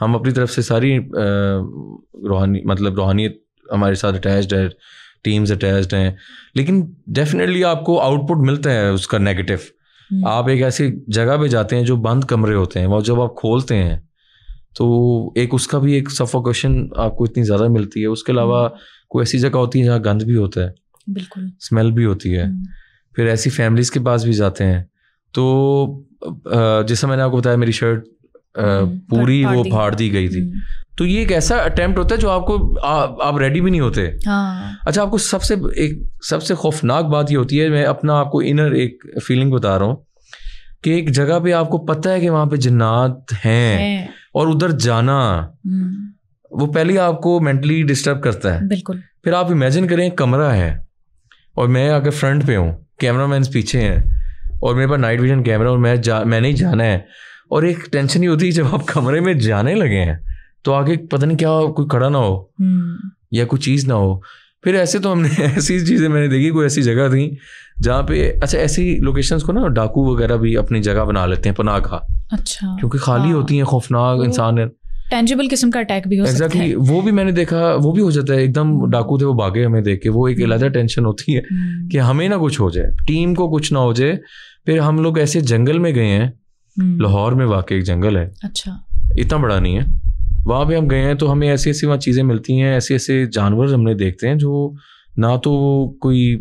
ہم اپنی طرف سے ساری روحانیت ہمارے ساتھ اٹیچڈ ہے, ٹیمز اٹیچڈ ہیں, لیکن ڈیفینیٹلی آپ کو آؤٹ پٹ ملتا ہے اس کا نیگیٹو. آپ ایک ایسی جگہ پہ جاتے ہیں جو بند کمرے ہوتے ہیں, وہ جب آپ کھولتے ہیں تو ایک اس کا بھی ایک سفوکیشن آپ کو اتنی زیادہ ملتی ہے. اس کے علاوہ کوئی ایسی جگہ ہوتی ہے جہاں گند بھی ہوتا ہے, بالکل اسمیل بھی ہوتی ہے. پھر ایسی فیملیز کے پاس بھی جاتے ہیں تو جیسا میں نے آپ کو بتایا میری شرٹ پوری وہ پھاڑ دی گئی تھی. تو یہ ایک ایسا اٹیمپٹ ہوتا ہے جو آپ کو آپ ریڈی بھی نہیں ہوتے. اچھا, آپ کو سب سے خوفناک بات یہ ہوتی ہے, میں اپنا آپ کو انر ایک فیلنگ بتا رہا ہوں کہ ایک جگہ پہ آپ کو پتہ ہے کہ وہاں پہ جنات ہیں اور ادھر جانا وہ پہلے آپ کو مینٹلی ڈسٹرب کرتا ہے. بالکل. پھر آپ امیجن کریں کمرہ ہے اور میں اگر فرنٹ پہ ہوں, کیمرہ مینس پیچھے ہیں اور میرے پاس نائٹ ویژن کیمرہ, اور میں نہیں جانا ہے. اور ایک ٹینشن ہی ہوتی ہے جب آپ کمرے میں جانے لگے ہیں تو آگے پتہ نہیں کیا کوئی کھڑا نہ ہو یا کوئی چیز نہ ہو. پھر ایسے تو ہم نے ایسی چیزیں میں نے دیکھی, کوئی ایسی جگہ تھیں جہاں پہ اچھا ایسی لوکیشنز کو نا ڈاکو وغیرہ بھی اپنی جگہ بنا لیتے ہیں پناہ گاہ. اچھا, کیونکہ خالی ہوتی ہیں, خوفناک انسان ہے, ٹینجیبل قسم کا اٹیک بھی ہو سکتا ہے. ایگزیکٹلی, وہ بھی میں نے دیکھا, وہ بھی ہو جاتا ہے. ایک دم ڈاکو تھے, وہ بھاگے ہمیں دیکھ کے, وہ ایک علیحدہ ٹینشن ہوتی ہے کہ ہمیں نہ کچھ ہو جائے, ٹیم کو کچھ نہ ہو جائے. پھر ہم لوگ ایسے جنگل میں گئے ہیں, لاہور میں واقع ایک جنگل ہے, اچھا اتنا بڑا نہیں ہے, وہاں پہ ہم گئے ہیں تو ہمیں ایسی ایسی وہاں چیزیں ملتی ہیں, ایسے ایسے جانور ہم نے دیکھتے ہیں جو نہ تو کوئی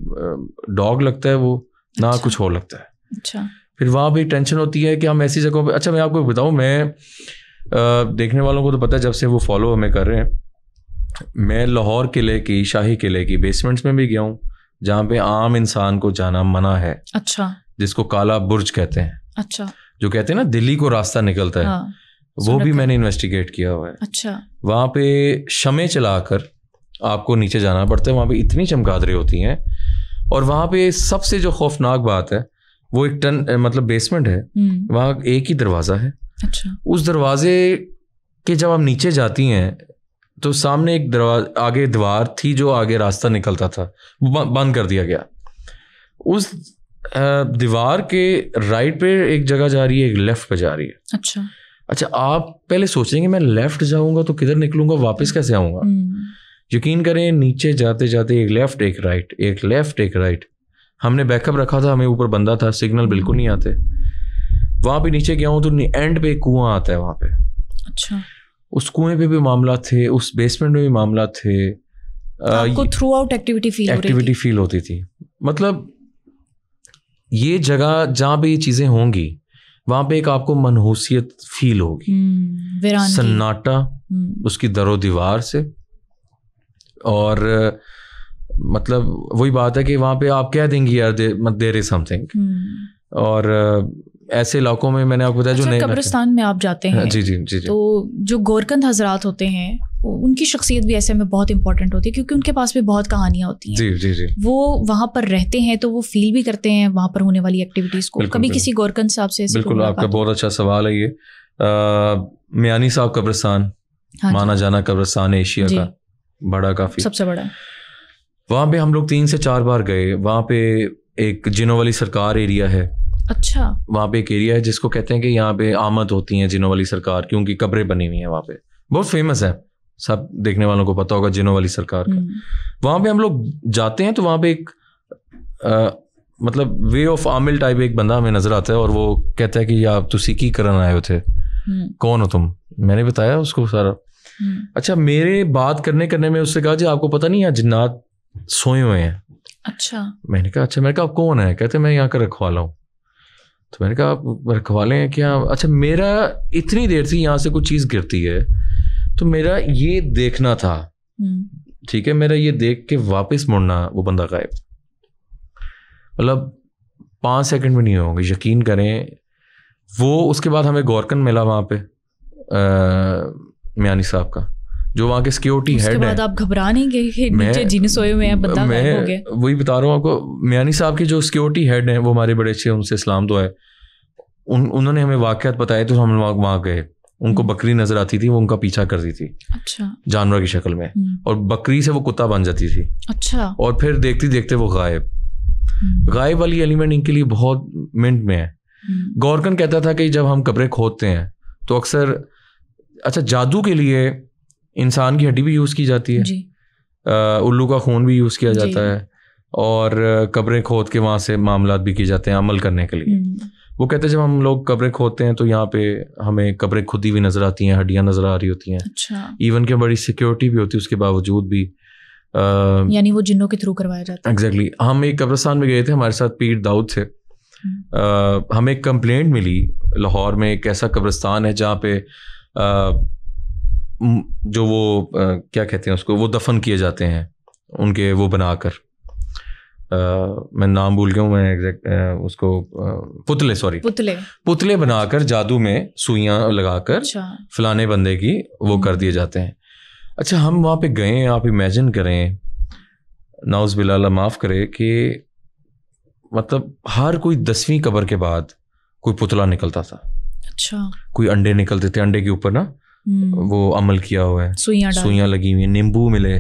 ڈاگ لگتا ہے وہ, نہ کچھ اور لگتا ہے. اچھا, پھر وہاں پہ ٹینشن ہوتی ہے کہ ہم ایسی جگہوں پہ. اچھا میں آپ کو بتاؤں, میں دیکھنے والوں کو تو پتہ ہے جب سے وہ فالو ہمیں کر رہے ہیں, میں لاہور قلعے کی, شاہی قلعے کی بیسمنٹس میں بھی گیا ہوں جہاں پہ عام انسان کو جانا منع ہے. اچھا, جس کو کالا برج کہتے ہیں. اچھا, جو کہتے ہیں نا دلی کو راستہ نکلتا ہے, وہ بھی میں نے انویسٹیگیٹ کیا ہوا ہے. اچھا, وہاں پہ شمع چلا کر آپ کو نیچے جانا پڑتا ہے, وہاں پہ اتنی چمگادڑیں ہوتی ہیں, اور وہاں پہ سب سے جو خوفناک بات ہے وہ ایک مطلب بیسمنٹ ہے, وہاں ایک ہی دروازہ ہے. اچھا, اس دروازے کے جب آپ نیچے جاتی ہیں تو سامنے ایک آگے دیوار تھی جو آگے راستہ نکلتا تھا, وہ بند کر دیا گیا. اس دیوار کے رائٹ پہ ایک جگہ جا رہی ہے, ایک لیفٹ پہ جا رہی ہے. اچھا اچھا, آپ پہلے سوچیں گے میں لیفٹ جاؤں گا تو کدھر نکلوں گا, واپس کیسے آؤں گا. یقین کریں نیچے جاتے جاتے ایک لیفٹ ایک رائٹ, ایک لیفٹ ایک رائٹ. ہم نے بیک اپ رکھا تھا, ہمیں اوپر بندہ تھا, سگنل بالکل نہیں آتے. وہاں پہ نیچے گیا ہوں تو اینڈ پہ ایک کنواں آتا ہے وہاں پہ. اچھا, اس کنویں پہ بھی معاملات تھے, اس بیسمنٹ میں بھی معاملات تھے. آپ کو تھرو آؤٹ ایکٹیویٹی فیل ہوتی تھی. مطلب یہ جگہ جہاں پہ یہ چیزیں ہوں گی وہاں پہ ایک آپ کو منحوسیت فیل ہوگی, سناٹا اس کی در و دیوار سے. اور مطلب وہی بات ہے کہ وہاں پہ آپ کہہ دیں گے یار دیر از سم تھنگ. اور ایسے علاقوں میں نے آپ کو بتایا جو قبرستان میں آپ جاتے ہیں, جی جی جی, تو جو گورکند حضرات ہوتے ہیں ان کی شخصیت بھی ایسے میں بہت امپورٹنٹ ہوتی ہے کیونکہ ان کے پاس بھی بہت کہانیاں ہوتی ہیں. جی جی جی. وہ وہاں پر رہتے ہیں تو وہ فیل بھی کرتے ہیں وہاں پر ہونے والی ایکٹیویٹیز کو. کبھی کسی گورکن صاحب سے. بالکل, آپ کا بہت اچھا سوال ہے یہ. میانی صاحب قبرستان مانا جانا قبرستان ایشیا کا بڑا, کافی سب سے بڑا. وہاں پہ ہم لوگ 3 سے 4 بار گئے. وہاں پہ ایک جنوں والی سرکار ایریا ہے. اچھا. وہاں پہ ایک ایریا ہے جس کو کہتے ہیں کہ یہاں پہ آمد ہوتی ہیں جنوں والی سرکار کی, ان کی قبریں بنی ہوئی ہیں وہاں پہ, بہت فیمس ہے, سب دیکھنے والوں کو پتا ہوگا جنوں والی سرکار کا. وہاں پہ ہم لوگ جاتے ہیں تو وہاں پہ ایک مطلب وے آف عامل ٹائپ ایک بندہ ہمیں نظر آتا ہے اور وہ کہتا ہے کہ یا آپ تسی کی کرن آئے ہو تھے, کون ہو تم؟ میں نے بتایا اس کو سارا. اچھا, میرے بات کرنے میں اس سے کہا جی آپ کو پتہ نہیں یہاں جنات سوئے ہوئے ہیں. اچھا. میں نے کہا اچھا. میں نے کہا آپ کون ہے؟ کہتے میں یہاں کا رکھوالا ہوں. تو میں نے کہا آپ رکھوالے ہیں کیا؟ اچھا, میرا اتنی دیر سے یہاں سے کوئی چیز گرتی ہے تو میرا یہ دیکھنا تھا, ٹھیک ہے, میرا یہ دیکھ کے واپس مڑنا, وہ بندہ غائب. مطلب 5 سیکنڈ میں نہیں ہوں گے, یقین کریں. وہ اس کے بعد ہمیں گورکن ملا وہاں پہ میانی صاحب کا, جو وہاں کے سیکیورٹی ہیڈ ہیں. اس کے بعد آپ گھبرا نہیں گئے کہ نیچے جن سوئے ہوئے ہیں, بندہ غائب ہو گیا؟ وہی بتا رہا ہوں آپ کو. میانی صاحب کے جو سیکیورٹی ہیڈ ہیں وہ ہمارے بڑے اچھے, ان سے اسلام دعا ہے. انہوں نے ہمیں واقعات بتائے تو ہم لوگ وہاں گئے. ان کو بکری نظر آتی تھی, وہ ان کا پیچھا کرتی تھی. اچھا. جانور کی شکل میں, اور بکری سے وہ کتا بن جاتی تھی. اچھا. اور پھر دیکھتے دیکھتے وہ غائب والی ایلیمنٹ ان کے لیے بہت منٹ میں ہے. گورکن کہتا تھا کہ جب ہم قبریں کھودتے ہیں تو اکثر اچھا جادو کے لیے انسان کی ہڈی بھی یوز کی جاتی ہے, الو کا خون بھی یوز کیا جاتا ہے, اور قبریں کھود کے وہاں سے معاملات بھی کیے جاتے ہیں عمل کرنے کے لیے. وہ کہتے ہیں جب ہم لوگ قبریں کھودتے ہیں تو یہاں پہ ہمیں قبریں کھدی ہوئی نظر آتی ہیں, ہڈیاں نظر آ رہی ہوتی ہیں. ایون کہ بڑی سیکیورٹی بھی ہوتی ہے اس کے باوجود بھی, یعنی وہ جنوں کے تھرو کروایا جاتا ہے. ایگزیکٹلی. ہم ایک قبرستان میں گئے تھے, ہمارے ساتھ پیر داؤد تھے. ہمیں ایک کمپلینٹ ملی لاہور میں, ایک ایسا قبرستان ہے جہاں پہ جو وہ کیا کہتے ہیں اس کو, وہ دفن کیے جاتے ہیں ان کے وہ بنا کر, میں نام بھول گیا ہوں میں ایگزیکٹ اس کو, پتلے بنا کر جادو میں سوئیاں لگا کر فلانے بندے کی وہ کر دیے جاتے ہیں. اچھا, ہم وہاں پہ گئے, آپ امیجن کریں, نعوذ باللہ اللہ معاف کرے, کہ مطلب ہر کوئی 10ویں قبر کے بعد کوئی پتلا نکلتا تھا. اچھا. کوئی انڈے نکلتے تھے, انڈے کے اوپر نا وہ عمل کیا ہوا ہے, سوئیاں لگی ہوئی ہیں. نیمبو ملے,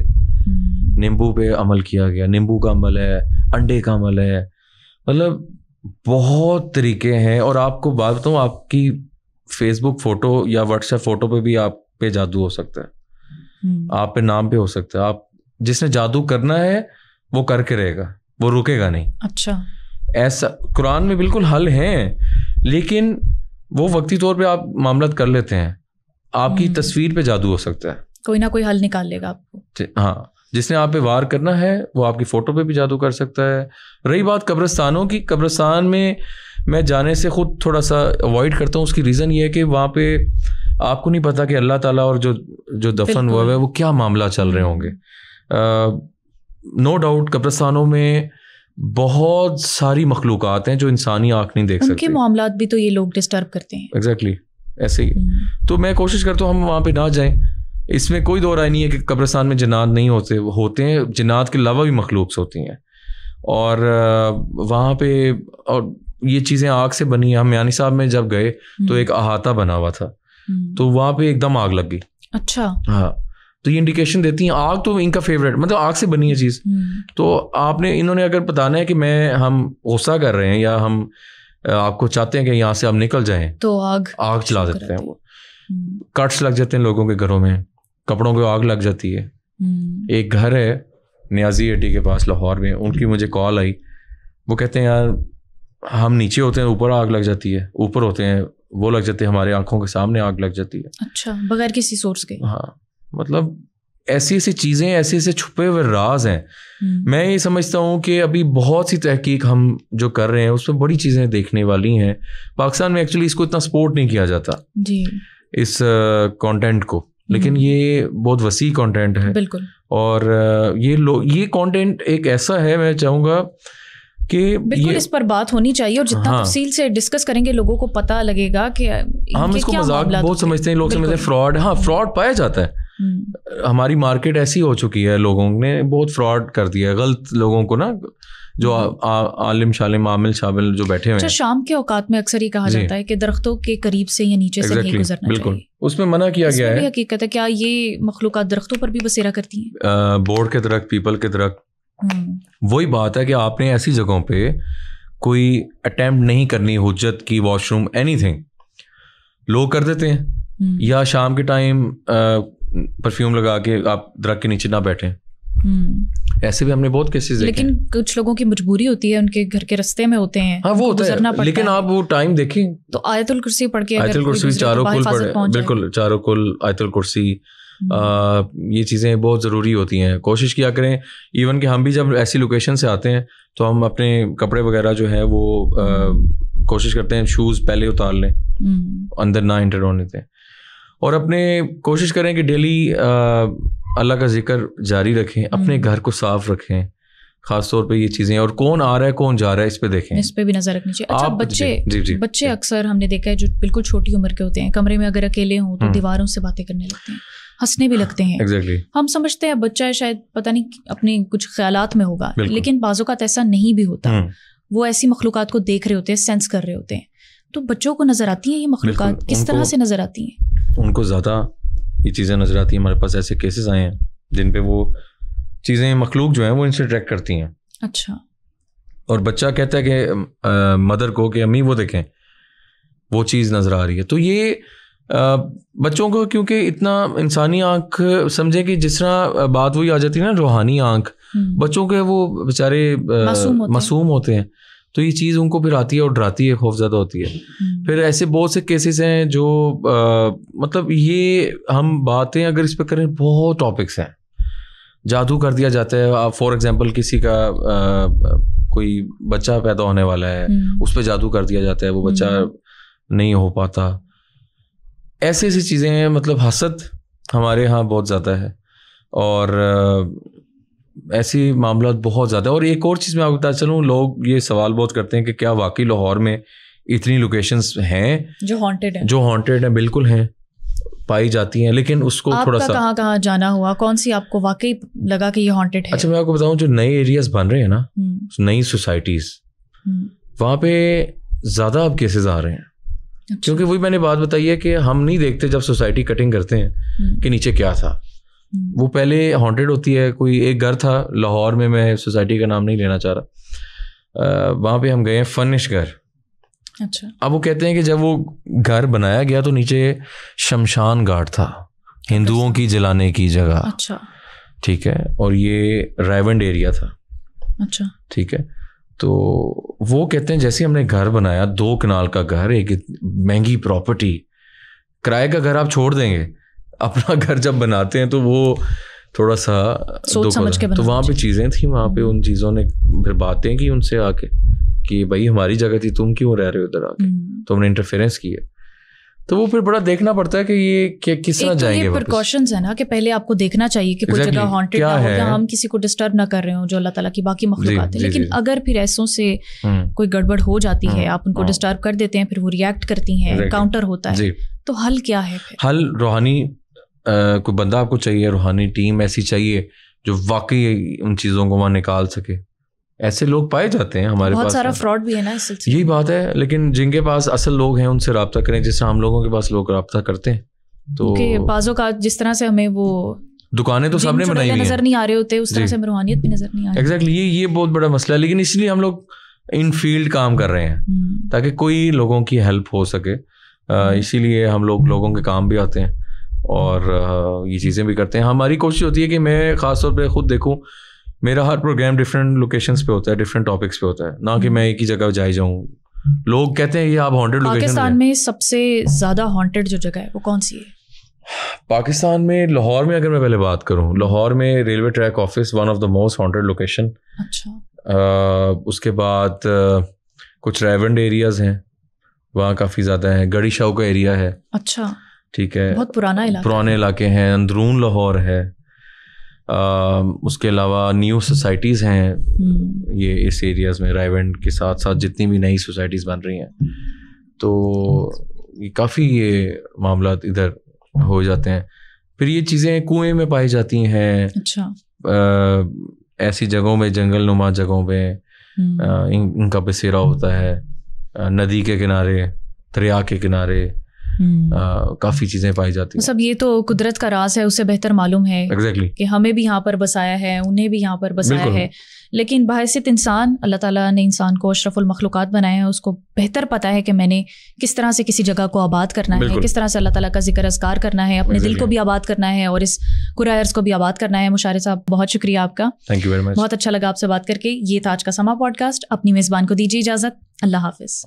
نیمبو پہ عمل کیا گیا, نیمبو کا عمل ہے, انڈے کا عمل ہے. مطلب بہت طریقے ہیں. اور آپ کو بات بتاؤں, آپ کی فیس بک فوٹو یا واٹس ایپ فوٹو پہ بھی آپ پہ جادو ہو سکتا ہے, آپ پہ نام پہ ہو سکتا ہے. آپ جس نے جادو کرنا ہے وہ کر کے رہے گا, وہ رکے گا نہیں. اچھا. ایسا قرآن میں بالکل حل ہیں, لیکن وہ وقتی طور پہ آپ معاملات کر لیتے ہیں. آپ کی تصویر پہ جادو ہو سکتا ہے, کوئی نہ کوئی حل نکال لے گا آپ کو. ہاں, جس نے آپ پہ وار کرنا ہے وہ آپ کی فوٹو پہ بھی جادو کر سکتا ہے. رہی بات قبرستانوں کی, قبرستان میں جانے سے خود تھوڑا سا اوائڈ کرتا ہوں. اس کی ریزن یہ ہے کہ وہاں پہ آپ کو نہیں پتا کہ اللہ تعالیٰ اور جو دفن ہوا ہے وہ کیا معاملہ چل رہے ہوں گے. نو ڈاؤٹ قبرستانوں میں بہت ساری مخلوقات ہیں جو انسانی آنکھ نہیں دیکھ سکتی. ان کے معاملات بھی تو یہ لوگ ڈسٹرب کرتے ہیں. ایگزیکٹلی ایسے ہی. تو میں کوشش کرتا ہوں ہم وہاں پہ نہ جائیں. اس میں کوئی دو رائے نہیں ہے کہ قبرستان میں جنات نہیں ہوتے ہیں, جنات کے علاوہ بھی مخلوق ہوتی ہیں. اور وہاں پہ اور یہ چیزیں آگ سے بنی ہیں. ہم میانی صاحب میں جب گئے تو ایک احاطہ بنا ہوا تھا, تو وہاں پہ ایک دم آگ لگ گئی. اچھا. ہاں, تو یہ انڈیکیشن دیتی ہیں. آگ تو ان کا فیوریٹ, مطلب آگ سے بنی ہے چیز. تو انہوں نے اگر بتانا ہے کہ ہم غصہ کر رہے ہیں یا ہم آپ کو چاہتے ہیں کہ یہاں سے آپ نکل جائیں, تو آگ چلا دیتے ہیں. وہ کٹس لگ جاتے ہیں لوگوں کے گھروں میں, کپڑوں کو آگ لگ جاتی ہے. ایک گھر ہے نیازی ایٹی کے پاس لاہور میں, ان کی مجھے کال آئی. وہ کہتے ہیں یار ہم نیچے ہوتے ہیں اوپر آگ لگ جاتی ہے, اوپر ہوتے ہیں وہ لگ جاتے ہیں, ہمارے آنکھوں کے سامنے آگ لگ جاتی ہے. اچھا, بغیر کسی سورس کے. ہاں, مطلب ایسی چیزیں, ایسے چھپے ہوئے راز ہیں. میں یہ سمجھتا ہوں کہ ابھی بہت سی تحقیق ہم جو کر رہے ہیں اس میں بڑی چیزیں دیکھنے والی ہیں. پاکستان میں ایکچولی اس کو اتنا سپورٹ نہیں کیا جاتا جی, اس کانٹینٹ کو, لیکن یہ بہت وسیع کانٹینٹ ہے. بالکل. اور یہ کانٹینٹ ایک ایسا ہے, میں چاہوں گا کہ بالکل اس پر بات ہونی چاہیے, اور جتنا تفصیل سے ڈسکس کریں گے لوگوں کو پتہ لگے گا کہ ہم اس کو مذاق بہت سمجھتے ہیں لوگ, سمجھتے ہیں فراڈ. ہاں, فراڈ پایا جاتا ہے, ہماری مارکیٹ ایسی ہو چکی ہے, لوگوں نے بہت فراڈ کر دیا ہے, غلط لوگوں کو نا, جو عالم شالم عامل شامل جو بیٹھے ہوئے ہیں. شام کے اوقات میں اکثر یہ کہا جاتا ہے کہ درختوں کے قریب سے یا نیچے سے نہیں گزرنا چاہیے. بالکل, اس میں منع کیا گیا ہے. حقیقت ہے, کیا یہ مخلوقات درختوں پر بھی بسیرا کرتی ہیں؟ بورڈ کے درخت, پیپل کے درخت, وہی بات ہے کہ آپ نے ایسی جگہوں پہ کوئی اٹیمپٹ نہیں کرنی, حجت کی, واش روم, اینی تھنگ لوگ کر دیتے ہیں. یا شام کے ٹائم پرفیوم لگا کے آپ درخت کے نیچے نہ بیٹھیں, ایسے بھی ہم نے بہت کیسز دیکھے. لیکن کچھ لوگوں کی مجبوری ہوتی ہے, ان کے گھر کے رستے میں ہوتے ہیں, ہاں وہ ہوتا ہے, لیکن آپ وہ ٹائم دیکھیں تو آیت الکرسی پڑھ کے, آیت الکرسی چاروں کل پڑھے, بالکل چاروں کل آیت الکرسی, یہ چیزیں بہت ضروری ہوتی ہیں. کوشش کیا کریں ایون کہ ہم بھی جب ایسی لوکیشن سے آتے ہیں تو ہم اپنے کپڑے وغیرہ جو ہے وہ کوشش کرتے ہیں شوز پہلے اتار لیں, اندر نہ انٹر ہونے دیں, اور اپنے کوشش کریں کہ ڈیلی اللہ کا ذکر جاری رکھیں, اپنے گھر کو صاف رکھیں, خاص طور پہ یہ چیزیں, اور کون آ رہا ہے کون جا رہا ہے اس پہ دیکھیں, اس پہ بھی نظر رکھنی چاہیے. اچھا بچے اکثر ہم نے دیکھا ہے جو بالکل چھوٹی عمر کے ہوتے ہیں, کمرے میں اگر اکیلے ہوں تو دیواروں سے باتیں کرنے لگتے ہیں, ہنسنے بھی لگتے ہیں. ہم سمجھتے ہیں بچہ ہے شاید پتہ نہیں اپنے کچھ خیالات میں ہوگا, لیکن بعض اوقات ایسا نہیں بھی ہوتا. وہ ایسی مخلوقات کو دیکھ رہے ہوتے ہیں, سینس کر رہے ہوتے ہیں. تو بچوں کو نظر آتی ہیں یہ مخلوقات, کس طرح سے نظر آتی ہیں؟ ان کو زیادہ یہ چیزیں نظر آتی ہیں. ہمارے پاس ایسے کیسز آئے ہیں جن پہ وہ چیزیں مخلوق جو ہیں وہ ان سے ٹریک کرتی ہیں. اچھا. اور بچہ کہتا ہے کہ مدر کو کہ امی وہ دیکھیں وہ چیز نظر آ رہی ہے. تو یہ بچوں کو کیونکہ اتنا انسانی آنکھ سمجھے کہ جس طرح بات وہی آ جاتی ہے نا روحانی آنکھ, بچوں کے وہ بیچارے معصوم ہوتے ہیں, تو یہ چیز ان کو پھر آتی ہے اور ڈراتی ہے, خوف زدہ ہوتی ہے. پھر ایسے بہت سے کیسز ہیں جو مطلب یہ ہم باتیں اگر اس پہ کریں بہت ٹاپکس ہیں. جادو کر دیا جاتا ہے, آپ فار ایگزامپل کسی کا کوئی بچہ پیدا ہونے والا ہے, اس پہ جادو کر دیا جاتا ہے, وہ بچہ نہیں ہو پاتا. ایسی ایسی چیزیں ہیں, مطلب حسد ہمارے ہاں بہت زیادہ ہے, اور ایسی معاملات بہت زیادہ. اور ایک اور چیز میں آپ کو بتا چلوں, لوگ یہ سوال بہت کرتے ہیں کہ کیا واقعی لاہور میں اتنی لوکیشنز ہیں جو ہانٹیڈ ہیں؟ بالکل ہیں, پائی جاتی ہیں, لیکن اس کو تھوڑا سا کہاں کہاں جانا ہوا, کون سی آپ کو واقعی لگا کہ یہ ہانٹیڈ ہے؟ اچھا میں آپ کو بتاؤں, جو نئے ایریاز بن رہے ہیں نا, نئی سوسائٹیز, وہاں پہ زیادہ اب کیسز آ رہے ہیں. کیونکہ وہی میں نے بات بتائی ہے کہ ہم نہیں دیکھتے جب سوسائٹی کٹنگ کرتے ہیں کہ نیچے کیا تھا. وہ پہلے ہانٹیڈ ہوتی ہے. کوئی ایک گھر تھا لاہور میں سوسائٹی کا نام نہیں لینا چاہ رہا, وہاں پہ ہم گئے ہیں فنش گھر. اچھا. اب وہ کہتے ہیں کہ جب وہ گھر بنایا گیا تو نیچے شمشان گھاٹ تھا, ہندوؤں کی جلانے کی جگہ. اچھا ٹھیک ہے, اور یہ رائونڈ ایریا تھا. اچھا ٹھیک ہے. تو وہ کہتے ہیں جیسے ہم نے گھر بنایا, 2 کنال کا گھر, ایک مہنگی پراپرٹی, کرائے کا گھر آپ چھوڑ دیں گے, اپنا گھر جب بناتے ہیں تو وہ تھوڑا سا سوچ سمجھ کے. تو وہاں پہ چیزیں تھیں, وہاں پہ ان چیزوں نے پھر باتیں کی ان سے آ کے کہ بھائی ہماری جگہ تھی, تم کیوں رہ رہے ہو ادھر آ کے, تم نے انٹرفیئرنس کی ہے. تو وہ پھر بڑا دیکھنا پڑتا ہے کہ یہ کس طرح جائیں گے. پریکاشنز ہیں نا کہ پہلے آپ کو دیکھنا چاہیے کہ کوئی جگہ ہانٹیڈ نہ ہو, یا ہم کسی کو ڈسٹرب نہ کر رہے ہوں جو اللہ تعالیٰ کی باقی مخلوقات ہیں. لیکن اگر پھر ایسوں سے کوئی گڑبڑ ہو جاتی ہے, آپ ان کو ڈسٹرب کر دیتے ہیں, پھر وہ ریئیکٹ کرتی ہیں, کاؤنٹر ہوتا ہے, تو حل کیا ہے پھر؟ حل روحانی کوئی بندہ آپ کو چاہیے, روحانی ٹیم ایسی چاہیے جو واقعی ان چیزوں کو وہاں نکال سکے. ایسے لوگ پائے جاتے ہیں ہمارے پاس, بہت سارا فراڈ بھی ہے نا اس سلسلے. یہی بات ہے, لیکن جن کے پاس اصل لوگ ہیں ان سے رابطہ کریں, جس سے ہم لوگوں کے پاس لوگ رابطہ کرتے ہیں. تو بعضوں کا جس طرح سے ہمیں وہ دکانیں تو سب نے بنائی ہوئی ہیں, نظر نہیں آ رہے ہوتے, اس طرح سے ہمیں روحانیت بھی نظر نہیں آ رہی. ایگزیکٹلی, یہ بہت بڑا مسئلہ ہے. لیکن اس لیے ہم لوگ ان فیلڈ کام کر رہے ہیں تاکہ کوئی لوگوں کی ہیلپ ہو سکے. اسی لیے ہم لوگوں کے کام بھی آتے ہیں اور یہ چیزیں بھی کرتے ہیں. ہماری کوشش ہوتی ہے کہ میں خاص طور پہ خود دیکھوں, میرا ہر پروگرام ڈفرینٹ لوکیشنس پہ ہوتا ہے, ڈفرینٹ ٹاپکس پہ ہوتا ہے, نہ کہ میں ایک ہی جگہ جائے جاؤں. لوگ کہتے ہیں یہ آپ ہانٹیڈ لوکیشن. پاکستان میں سب سے زیادہ ہانٹیڈ جو جگہ ہے وہ کون سی ہے؟ پاکستان میں لاہور میں اگر میں پہلے بات کروں, لاہور میں railway track office one of the most haunted location. اچھا. اس کے بعد کچھ ریونڈ ایریاز ہیں وہاں کافی زیادہ ہیں. گڑی شاہو کا ایریا ہے. اچھا ٹھیک ہے, بہت پرانے علاقے ہیں. اندرون لاہور ہے. اس کے علاوہ نیو سوسائٹیز ہیں یہ اس ایریاز میں, رائیونڈ کے ساتھ ساتھ جتنی بھی نئی سوسائٹیز بن رہی ہیں. تو کافی یہ معاملات ادھر ہو جاتے ہیں. پھر یہ چیزیں کنویں میں پائی جاتی ہیں. اچھا. ایسی جگہوں میں, جنگل نما جگہوں پہ ان کا بسیرا ہوتا ہے. ندی کے کنارے, دریا کے کنارے کافی چیزیں پائی جاتی ہیں. سب یہ تو قدرت کا راز ہے, اسے بہتر معلوم ہے کہ ہمیں بھی یہاں پر بسایا ہے, انہیں بھی یہاں پر بسایا ہے. لیکن بحیثیت انسان, اللہ تعالیٰ نے انسان کو اشرف المخلوقات بنایا ہے, اس کو بہتر پتہ ہے کہ میں نے کس طرح سے کسی جگہ کو آباد کرنا ہے, کس طرح سے اللہ تعالیٰ کا ذکر اذکار کرنا ہے, اپنے دل کو بھی آباد کرنا ہے اور اس کرۂ ارض کو بھی آباد کرنا ہے. مشارے صاحب بہت شکریہ آپ کا, تھینک یو ویری مچ, بہت اچھا لگا آپ سے بات کر کے. یہ تھا آج کا سما پوڈ کاسٹ. اپنی میزبان کو دیجیے اجازت. اللہ حافظ.